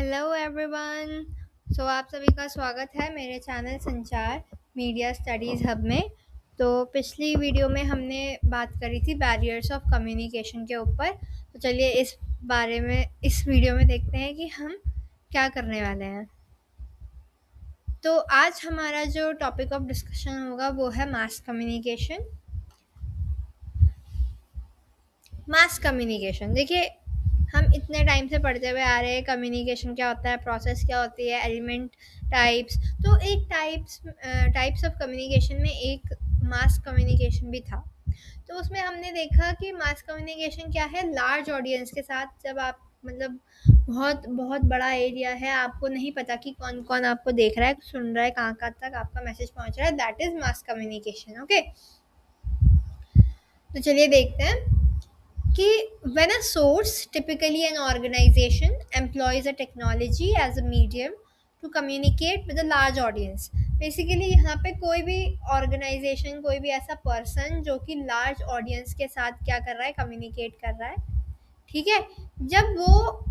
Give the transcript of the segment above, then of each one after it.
Hello everyone. आप सभी का स्वागत है मेरे चैनल संचार मीडिया स्टडीज़ हब में। तो पिछली वीडियो में हमने बात करी थी बैरियर्स ऑफ कम्युनिकेशन के ऊपर। तो चलिए इस वीडियो में देखते हैं कि हम क्या करने वाले हैं। तो आज हमारा जो टॉपिक ऑफ डिस्कशन होगा वो है मास कम्युनिकेशन। मास कम्युनिकेशन देखिए, हम इतने टाइम से पढ़ते हुए आ रहे हैं कम्युनिकेशन क्या होता है, प्रोसेस क्या होती है, एलिमेंट टाइप्स। तो एक टाइप्स ऑफ कम्युनिकेशन में एक मास कम्युनिकेशन भी था। तो उसमें हमने देखा कि मास कम्युनिकेशन क्या है, लार्ज ऑडियंस के साथ। जब आप मतलब बहुत बहुत बड़ा एरिया है, आपको नहीं पता कि कौन कौन आपको देख रहा है, सुन रहा है, कहाँ कहाँ तक आपका मैसेज पहुँच रहा है, that is mass communication. Okay, तो चलिए देखते हैं कि when a source, typically an organization, employs a technology as a medium to communicate with a large audience। Basically यहाँ पे कोई भी ऑर्गेनाइजेशन, कोई भी ऐसा पर्सन जो कि लार्ज ऑडियंस के साथ क्या कर रहा है, कम्युनिकेट कर रहा है। ठीक है, जब वो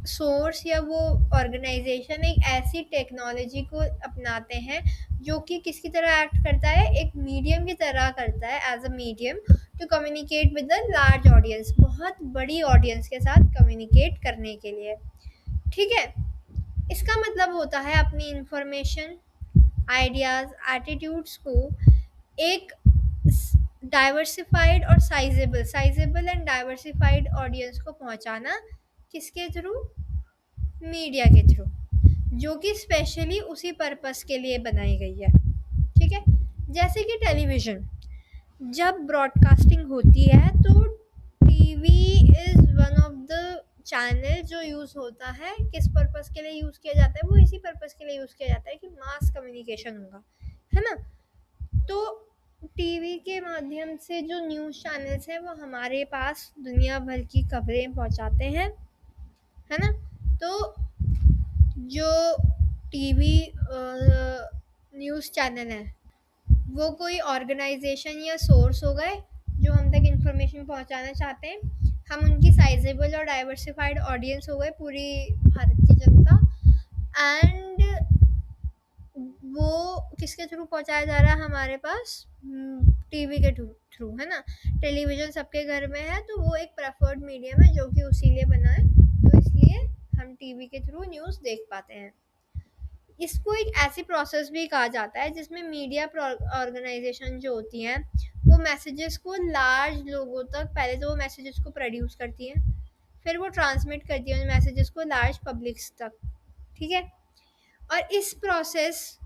सोर्स या वो ऑर्गेनाइजेशन एक ऐसी टेक्नोलॉजी को अपनाते हैं जो कि किसकी तरह एक्ट करता है, एक मीडियम की तरह करता है, as a medium to communicate with the large audience, बहुत बड़ी ऑडियंस के साथ कम्युनिकेट करने के लिए। ठीक है, इसका मतलब होता है अपनी इंफॉर्मेशन, आइडियाज़, एटीट्यूड्स को एक डाइवर्सिफाइड और साइजेबल एंड डाइवर्सिफाइड ऑडियंस को पहुंचाना। किसके थ्रू? मीडिया के थ्रू, जो कि स्पेशली उसी पर्पस के लिए बनाई गई है। ठीक है, जैसे कि टेलीविज़न जब ब्रॉडकास्टिंग होती है तो TV is one of the channel जो यूज़ होता है। किस पर्पस के लिए यूज़ किया जाता है? वो इसी पर्पस के लिए यूज़ किया जाता है कि मास कम्युनिकेशन होगा, है ना। तो टीवी के माध्यम से जो न्यूज़ चैनल्स हैं वो हमारे पास दुनिया भर की खबरें पहुंचाते हैं, है ना। तो जो टीवी न्यूज़ चैनल है वो कोई ऑर्गेनाइजेशन या सोर्स हो गए जो हम तक इंफॉर्मेशन पहुंचाना चाहते हैं। हम उनकी साइजेबल और डाइवर्सिफाइड ऑडियंस हो गए, पूरी भारत की जनता। एंड वो किसके थ्रू पहुंचाया जा रहा है हमारे पास? टीवी के थ्रू, है ना। टेलीविज़न सबके घर में है तो वो एक प्रेफर्ड मीडियम है जो कि उसी लिए बना है, तो इसलिए हम टीवी के थ्रू न्यूज़ देख पाते हैं। इसको एक ऐसी प्रोसेस भी कहा जाता है जिसमें मीडिया ऑर्गेनाइजेशन जो होती हैं वो मैसेजेस को लार्ज लोगों तक, पहले तो वो मैसेजेस को प्रोड्यूस करती हैं, फिर वो ट्रांसमिट करती है उन मैसेजेस को लार्ज पब्लिक्स तक। ठीक है, और इस प्रोसेस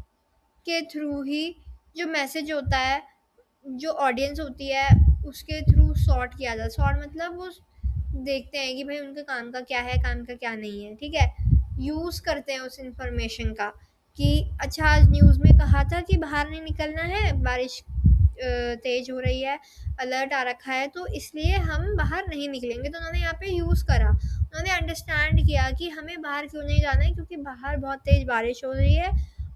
के थ्रू ही जो मैसेज होता है, जो ऑडियंस होती है उसके थ्रू सॉर्ट किया जाता है। सॉर्ट मतलब वो देखते हैं कि भाई उनके काम का क्या है, काम का क्या नहीं है। ठीक है, यूज़ करते हैं उस इंफॉर्मेशन का कि अच्छा आज न्यूज़ में कहा था कि बाहर नहीं निकलना है, बारिश तेज़ हो रही है, अलर्ट आ रखा है, तो इसलिए हम बाहर नहीं निकलेंगे। तो उन्होंने यहाँ पे यूज़ करा, उन्होंने अंडरस्टैंड किया कि हमें बाहर क्यों नहीं जाना है, क्योंकि बाहर बहुत तेज़ बारिश हो रही है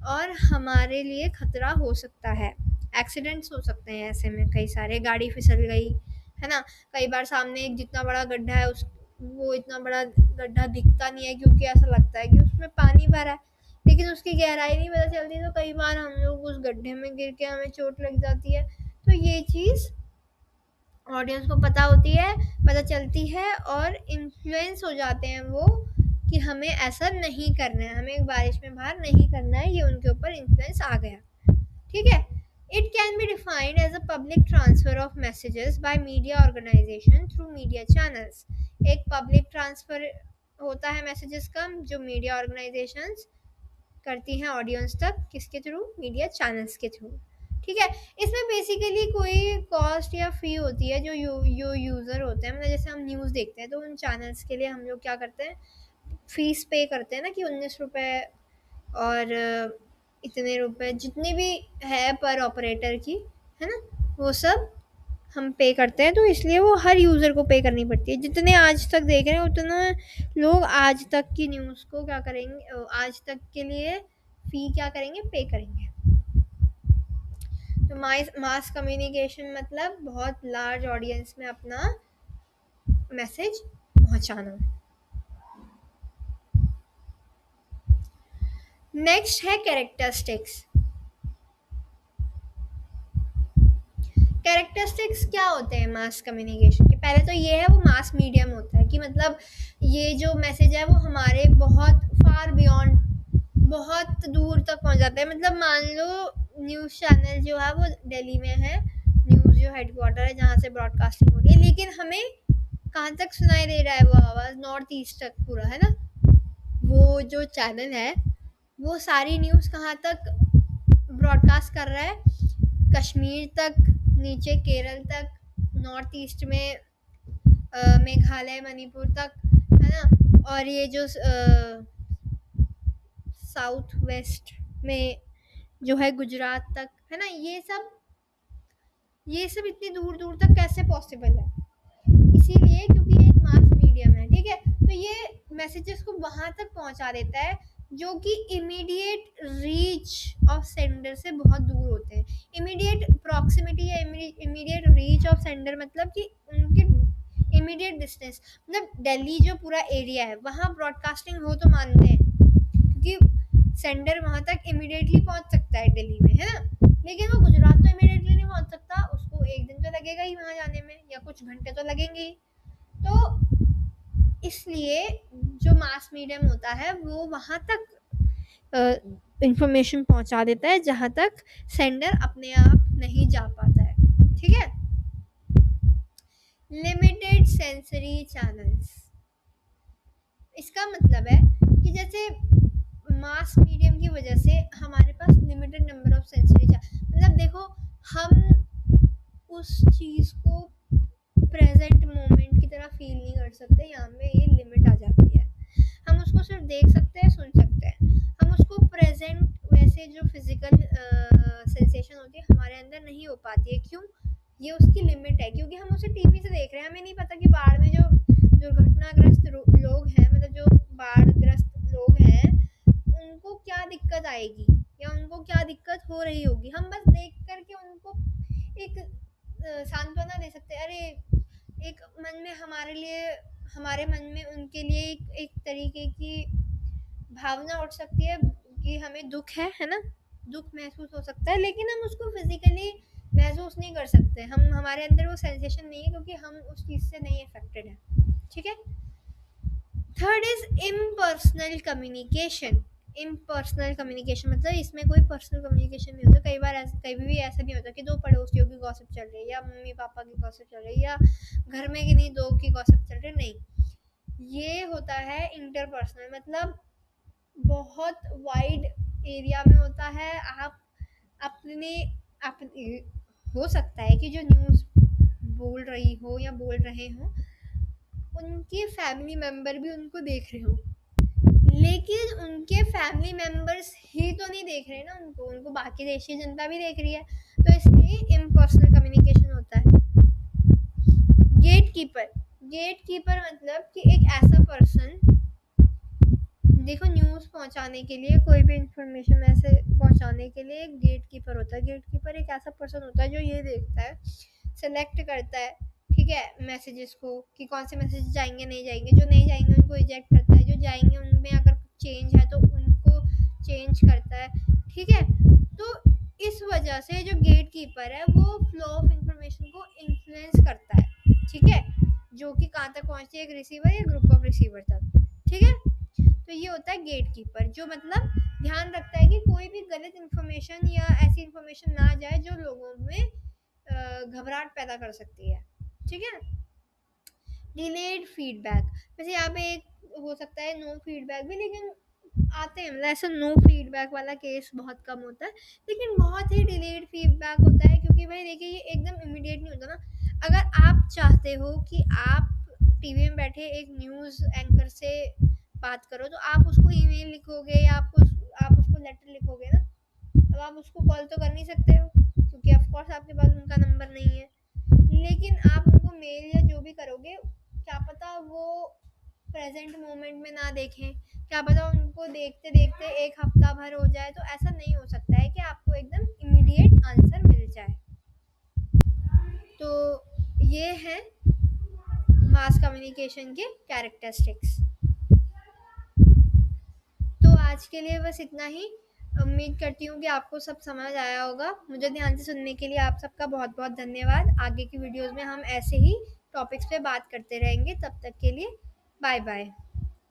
और हमारे लिए खतरा हो सकता है, एक्सीडेंट्स हो सकते हैं ऐसे में, कई सारे, गाड़ी फिसल गई, है ना। कई बार सामने एक जितना बड़ा गड्ढा है वो इतना बड़ा गड्ढा दिखता नहीं है क्योंकि ऐसा लगता है कि उसमें पानी भरा है, लेकिन उसकी गहराई नहीं पता चलती, तो कई बार हम लोग उस गड्ढे में गिर के हमें चोट लग जाती है। तो ये चीज़ ऑडियंस को पता होती है, पता चलती है और इन्फ्लुएंस हो जाते हैं वो कि हमें ऐसा नहीं करना है, हमें बारिश में बाहर नहीं करना है, ये उनके ऊपर इन्फ्लुएंस आ गया। ठीक है, it can be defined as a public transfer of messages by media organisation through media channels. एक पब्लिक ट्रांसफर होता है मैसेजेस का जो मीडिया ऑर्गेनाइजेशंस करती हैं ऑडियंस तक, किसके थ्रू? मीडिया चैनल्स के थ्रू। ठीक है, इसमें बेसिकली कोई कॉस्ट या फ़ी होती है जो यूज़र होते हैं, मतलब जैसे हम न्यूज़ देखते हैं तो उन चैनल्स के लिए हम लोग क्या करते हैं, फ़ीस पे करते हैं ना, कि 19 रुपये और इतने रुपए जितनी भी है पर ऑपरेटर की, है ना, वो सब हम पे करते हैं। तो इसलिए वो हर यूज़र को पे करनी पड़ती है। जितने आज तक देख रहे हैं उतना लोग आज तक की न्यूज़ को क्या करेंगे, आज तक के लिए फ़ी क्या करेंगे, पे करेंगे। तो मास कम्युनिकेशन मतलब बहुत लार्ज ऑडियंस में अपना मैसेज पहुंचाना। नेक्स्ट है कैरेक्टरिस्टिक्स। कैरेक्टरिस्टिक्स क्या होते हैं मास कम्युनिकेशन के? पहले तो ये है, वो मास मीडियम होता है कि मतलब ये जो मैसेज है वो हमारे बहुत फार बियॉन्ड, बहुत दूर तक पहुंच जाता है। मतलब मान लो न्यूज़ चैनल जो है वो दिल्ली में है, न्यूज़ जो हेडक्वार्टर है जहाँ से ब्रॉडकास्टिंग हो रही है, लेकिन हमें कहाँ तक सुनाई दे रहा है वो आवाज़? नॉर्थ ईस्ट तक पूरा, है ना। वो जो चैनल है वो सारी न्यूज़ कहाँ तक ब्रॉडकास्ट कर रहा है? कश्मीर तक, नीचे केरल तक, नॉर्थ ईस्ट में मेघालय मणिपुर तक, है ना। और ये जो साउथ वेस्ट में जो है गुजरात तक, है ना। ये सब इतनी दूर दूर तक कैसे पॉसिबल है? इसीलिए क्योंकि ये एक मास मीडियम है, ठीक है। तो ये मैसेजेस को वहां तक पहुंचा देता है जो कि इमीडिएट रीच ऑफ सेंडर से बहुत दूर होते हैं। इमीडिएट प्रॉक्सिमिटी या इमीडिएट रीच ऑफ सेंडर मतलब कि उनके इमीडिएट डिस्टेंस, मतलब दिल्ली जो पूरा एरिया है वहाँ ब्रॉडकास्टिंग हो तो मानते हैं क्योंकि सेंडर वहाँ तक इमीडिएटली पहुँच सकता है दिल्ली में, है ना। लेकिन वो गुजरात तो इमीडिएटली नहीं पहुँच सकता, उसको एक दिन तो लगेगा ही वहाँ जाने में, या कुछ घंटे तो लगेंगे ही। तो इसलिए जो मास मीडियम होता है वो वहाँ तक इंफॉर्मेशन पहुँचा देता है जहाँ तक सेंडर अपने आप नहीं जा पाता है, ठीक है। लिमिटेड सेंसरी चैनल्स, इसका मतलब है कि जैसे मास मीडियम की वजह से हमारे पास लिमिटेड नंबर ऑफ सेंसरी मतलब देखो, हम उस चीज़ को प्रेजेंट मोमेंट की तरह फील नहीं कर सकते, यहाँ पे ये लिमिट आ जाती है। हम उसको सिर्फ देख सकते हैं, सुन सकते हैं, हम उसको प्रेजेंट वैसे जो फिजिकल सेंसेशन होती है हमारे अंदर नहीं हो पाती है। क्यों? ये उसकी लिमिट है, क्योंकि हम उसे टीवी से देख रहे हैं, हमें नहीं पता कि बाढ़ में जो दुर्घटनाग्रस्त लोग हैं, मतलब जो बाढ़ग्रस्त लोग हैं, उनको क्या दिक्कत आएगी या उनको क्या दिक्कत हो रही होगी। हम बस देख करके उनको एक सांत्वना दे सकते हैं। अरे एक मन में हमारे मन में उनके लिए एक तरीके की भावना उठ सकती है कि हमें दुख है ना, दुख महसूस हो सकता है, लेकिन हम उसको फिजिकली महसूस नहीं कर सकते। हमारे अंदर वो सेंसेशन नहीं है क्योंकि हम उस चीज़ से नहीं अफेक्टेड है, ठीक है। Third is impersonal communication. Impersonal communication मतलब इसमें कोई पर्सनल कम्युनिकेशन नहीं होता। कई भी ऐसा नहीं होता कि दो पड़ोसियों की गॉसिप चल रही है या मम्मी पापा की गॉसिप चल रही है या घर में किन्हीं दो की गॉसिप चल रही है, नहीं। ये होता है इंटरपर्सनल, मतलब बहुत वाइड एरिया में होता है। आप अपने हो सकता है कि जो न्यूज़ बोल रही हो या बोल रहे हो उनके फैमिली मेम्बर भी उनको देख रहे हो, लेकिन उनके फैमिली मेम्बर्स ही तो नहीं देख रहे ना उनको बाकी देश की जनता भी देख रही है। तो इसलिए इम्पर्सनल कम्युनिकेशन होता है। गेट कीपर मतलब कि एक ऐसा पर्सन, देखो न्यूज़ पहुंचाने के लिए, कोई भी इंफॉर्मेशन ऐसे पहुंचाने के लिए एक गेट कीपर होता है। गेट कीपर एक ऐसा पर्सन होता है जो ये देखता है, सेलेक्ट करता है, ठीक है, मैसेजेस को कि कौन से मैसेज जाएंगे नहीं जाएंगे, जो नहीं जाएंगे उनको रिजेक्ट करता है, जो जाएंगे उनमें अगर चेंज है तो उनको चेंज करता है, ठीक है। तो इस वजह से जो गेट कीपर है वो फ्लो ऑफ इंफॉर्मेशन को इन्फ्लुएंस करता है, ठीक है, जो कि कहाँ तक पहुँचती है, एक रिसीवर या ग्रुप ऑफ रिसीवर तक, ठीक है। तो ये होता है गेट कीपर, जो मतलब ध्यान रखता है कि कोई भी गलत इंफॉर्मेशन या ऐसी इंफॉर्मेशन ना जाए जो लोगों में घबराहट पैदा कर सकती है, ठीक है। डिलेड फीडबैक, वैसे यहाँ पे एक हो सकता है नो फीडबैक भी, लेकिन आते हैं, मतलब ऐसा नो फीडबैक वाला केस बहुत कम होता है, लेकिन बहुत ही डिलेड फीडबैक होता है क्योंकि भाई देखिए ये एकदम इमीडिएट नहीं होता ना। अगर आप चाहते हो कि आप टीवी में बैठे एक न्यूज़ एंकर से बात करो तो आप उसको ईमेल लिखोगे या आप उसको लेटर लिखोगे ना, अब आप उसको कॉल तो कर नहीं सकते हो क्योंकि ऑफ कोर्स आपके पास उनका नंबर नहीं है। लेकिन आप उनको मेल या जो भी करोगे, क्या पता वो प्रेजेंट मोमेंट में ना देखें, क्या पता उनको देखते देखते एक हफ्ता भर हो जाए। तो ऐसा नहीं हो सकता है कि आपको एकदम इमीडिएट आंसर मिल जाए। तो ये है मास कम्युनिकेशन के कैरेक्टरिस्टिक्स। तो आज आज के लिए बस इतना ही। उम्मीद करती हूँ कि आपको सब समझ आया होगा। मुझे ध्यान से सुनने के लिए आप सबका बहुत-बहुत धन्यवाद। आगे की वीडियोज़ में हम ऐसे ही टॉपिक्स पे बात करते रहेंगे। तब तक के लिए बाय-बाय।